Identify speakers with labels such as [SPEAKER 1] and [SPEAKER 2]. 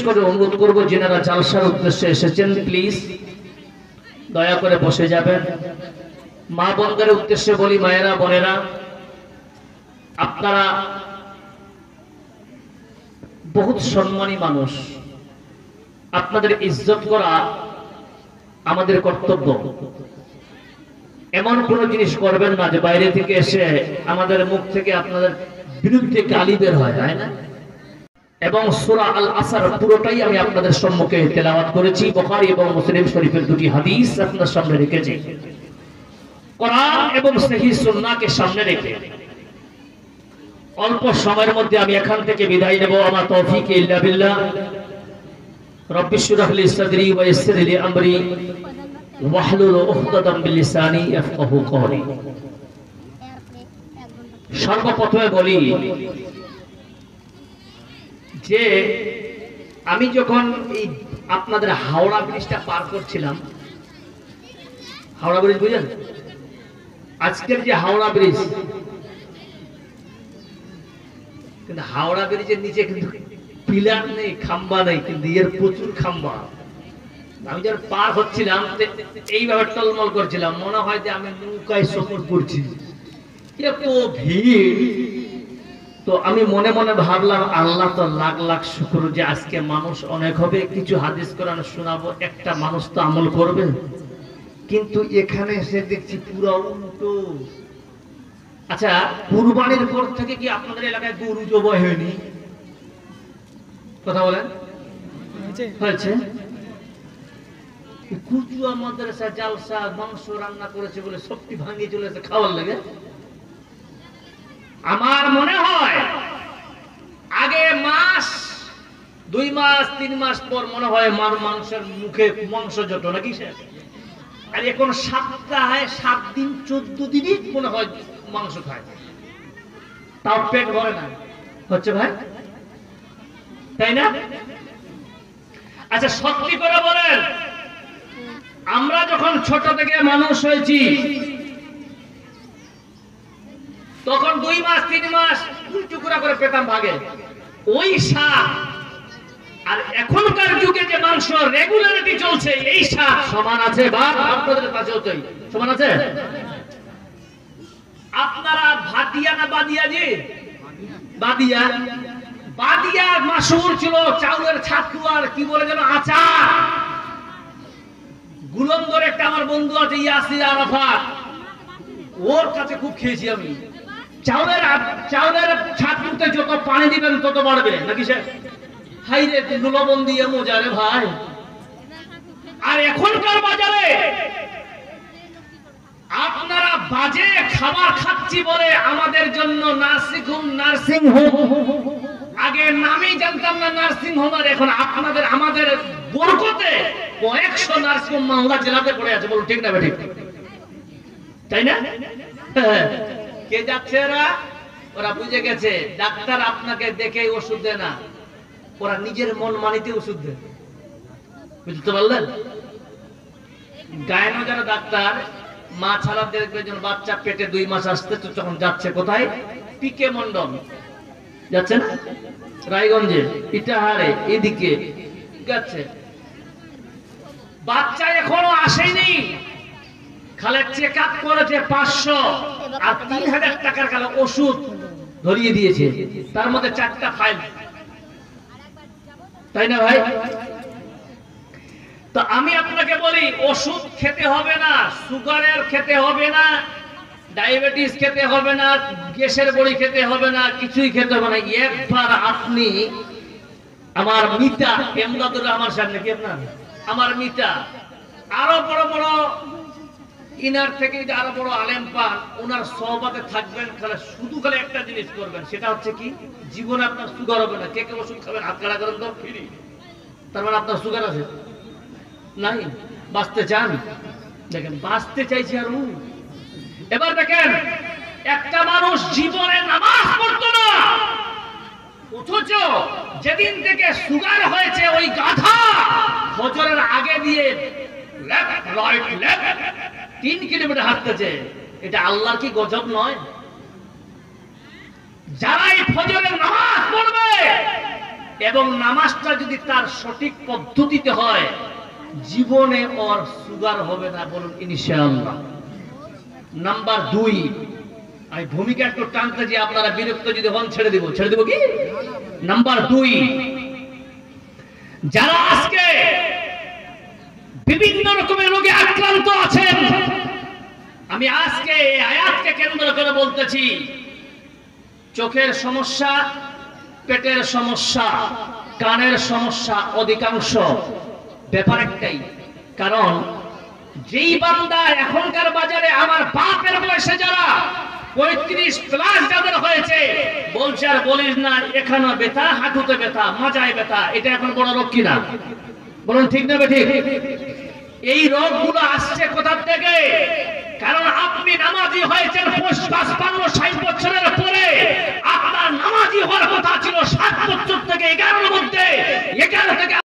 [SPEAKER 1] করে অনুরোধ করব, যারা জালসার উদ্দেশ্যে এসেছেন প্লিজ দয়া করে বসে যাবেন। মা বোনদের উদ্দেশ্যে বলি, মায়েরা বোনেরা, আপনারা বহুত সম্মানী মানুষ, আপনাদের ইজ্জত করা আমাদের কর্তব্য। এমন কোন জিনিস করবেন না যে বাইরে থেকে এসে আমাদের মুখ থেকে আপনাদের বিরুদ্ধে গালি বের হয়, তাই না? এবং সূরা আল আসর পুরোটাই আমি আপনাদের সম্মুখে তেলাওয়াত করেছি। বুখারী এবং মুসলিম শরীফের দুটি হাদিস আপনাদের সামনে রেখেছি। কোরআন এবং সহিহ সুন্নাহকে সামনে রেখে অল্প সময়ের মধ্যে আমি এখান থেকে বিদায় নেব। আমার তৌফিক ইল্লা বিল্লাহ। রব্বি ইশরাহ লি সাদরি ওয়া ইয়াসসির লি আমরি ওয়াহলুল উকদাতাম মিন লিসানি ইয়াফকাহু কওলি। সর্বপ্রথমে বলি যে আমি যখন এই আপনাদের হাওড়া ব্রিজটা পার করছিলাম, হাওড়া ব্রিজ বুঝেন, আজকের যে হাওড়া ব্রিজ, কিন্তু হাওড়া ব্রিজের নিচে কিন্তু পিলার নেই, খাম্বা নেই, কিন্তু এর প্রচুর খাম্বা। আমি যখন পার হচ্ছিলাম এইভাবে টলমল করছিলাম, মনে হয় যে আমি নৌকায় সফর করছি, এত ভিড়। তো আমি মনে মনে ভাবলাম, আল্লাহ তো লাখ লাখ শুকর যে আজকে মানুষ অনেক হবে, কিছু হাদিস কোরআন শোনাবো, একটা মানুষ তো আমল করবে। কিন্তু এখানে এসে দেখছি পুরো উল্টো। আচ্ছা, কুরবানির পর থেকে কি আপনাদের এলাকায় গরু জবাই হয়নি? কথা বলেন, হয়েছে? কুচুয়া মাদ্রাসা জালসা মাংস রান্না করেছে বলে শক্তি ভাঙিয়ে চলেছে খাওয়ার লাগে। আমার মনে হয় আগে মাস 2 মাস 3 মাস পর মনে হয় মানুষের মুখে মাংস জট নাকি, আর এখন সপ্তাহে 7 দিন 14 দিনই মনে হয় মাংস খায়, তাও পেট ভরে না। হচ্ছে ভাই, তাই না? আচ্ছা সত্যি করে বলেন, আমরা যখন ছোট থেকে মানুষ হয়েছি তখন 2 মাস 3 মাস 2 টুকরা করে পেতাম ভাগে, ওই স্বাদ আর এখনকার যুগে যে মাংস রেগুলারিটি চলছে, এই স্বাদ সমান আছে? বা আপনাদের কাছেও তো সমান আছে? আপনারা ভাতিয়া না বাদিয়া? জি বাদিয়া। বাদিয়া মাশহুর ছিল চাউলের ছাতু আর কি বলে যেন আচার। গুলন্দর একটা আমার বন্ধু আছে ইয়াসির আরাফাত, ওর কাছে খুব খেয়েছি আমি। চাউলের ছাতুতে যত পানি দিবেন তত বাড়বে নাকি সে? হাই রে লবণ দিয়ে মজা রে ভাই। আর এখনকার বাজারে আপনারা বাজে খাবার খাচ্ছি বলে আমাদের জন্য নার্সিং হোম, আগে নামই জানতাম না নার্সিং হোম, আর এখন আপনাদের আমাদের বরকতে 100 নার্সিং হোম মালদা জেলাতে পড়ে আছে। বলুন ঠিক না ঠিক? তাই না? কে যাচ্ছে? ওরা বুঝে গেছে ডাক্তার আপনাকে দেখে ওষুধ দেয় না, ওরা নিজের মন মানিতে ওষুধ দেয়। বুঝতে পারলেন? গায়নো যারা ডাক্তার, মা ছাড়া দেখবে যেন বাচ্চা পেটে 2 মাস আসতে, তো তখন যাচ্ছে কোথায়? পিকে মন্ডল যাচ্ছে না, রায়গঞ্জে, ইটাহারে, এদিকে যাচ্ছে। বাচ্চা এখনো আসেনি, খালে চেক আপ করেছে 500 আর 3000 টাকার কালে ওষুধ ধরিয়ে দিয়েছে, তার মধ্যে 4টা ফাইল। তাই না ভাই? তো আমি আপনাকে বলি, ওষুধ খেতে হবে না, সুগারের খেতে হবে না, ডায়াবেটিস খেতে হবে না, গ্যাসের বড়ি খেতে হবে না, কিছুই খেতে হবে না। একবার আপনি আমার মিতা এমদাদুর রহমান সাহেব নাকি আপনার, আমার মিতা আরো বড় বড় ইনার থেকে আরো বড় আলেম পান, ওনার সহবাতে থাকবেন, শুধু খালি একটা জিনিস করবেন, সেটা হচ্ছে কি, জীবনে আপনার সুগার হবে না। কে কে ওষুধ খাবেন হাত কাটা করেন তো, ফ্রি। তার মানে আপনার সুগার আছে নাই? বাঁচতে চান? দেখেন বাঁচতে চাইছে আর এবার দেখেন, একটা মানুষ জীবনে নামাজ পড়তো না, অথচ যেদিন থেকে সুগার হয়েছে ওই গাধা ফজরের আগে দিয়ে লেফট রাইট লেফট 3 কিলোমিটার হাঁটতেছে। এটা আল্লাহর কি গজব নয়? যারা এই ফজরের নামাজ পড়বে এবং নামাজটা যদি তার সঠিক পদ্ধতিতে হয়, জীবনে ওর সুগার হবে না, বলুন ইনশাআল্লাহ। নাম্বার 2, আমি ভূমিকা একটু টানতে যে আপনারা বিরক্ত যদি হন ছেড়ে দিব কি। নাম্বার 2, যারা আজকে বিভিন্ন রকমের রোগে আক্রান্ত আছেন, আমি আজকে এই আয়াতকে কেন্দ্র করে বলতেছি, চোখের সমস্যা, পেটের সমস্যা, কানের সমস্যা, অধিকাংশ ব্যাপার একটাই। কারণ যেই বান্দা এখনকার বাজারে আমার বাপের বয়সে যারা 35+ যাদের হয়েছে, বলছে আর বলিস না, এখানে ব্যথা, হাঁটুতে ব্যথা, মাজায় ব্যথা, এটা এখন বড় রোগ কিনা, বলুন ঠিক না ঠিক? এই রোগগুলো আসছে কোথা থেকে? কারণ আপনি নামাজি হয়েছেন 55-60 বছরের পরে, আপনার নামাজি হওয়ার কথা ছিল 7 বছর থেকে 11-র মধ্যে, 11 থেকে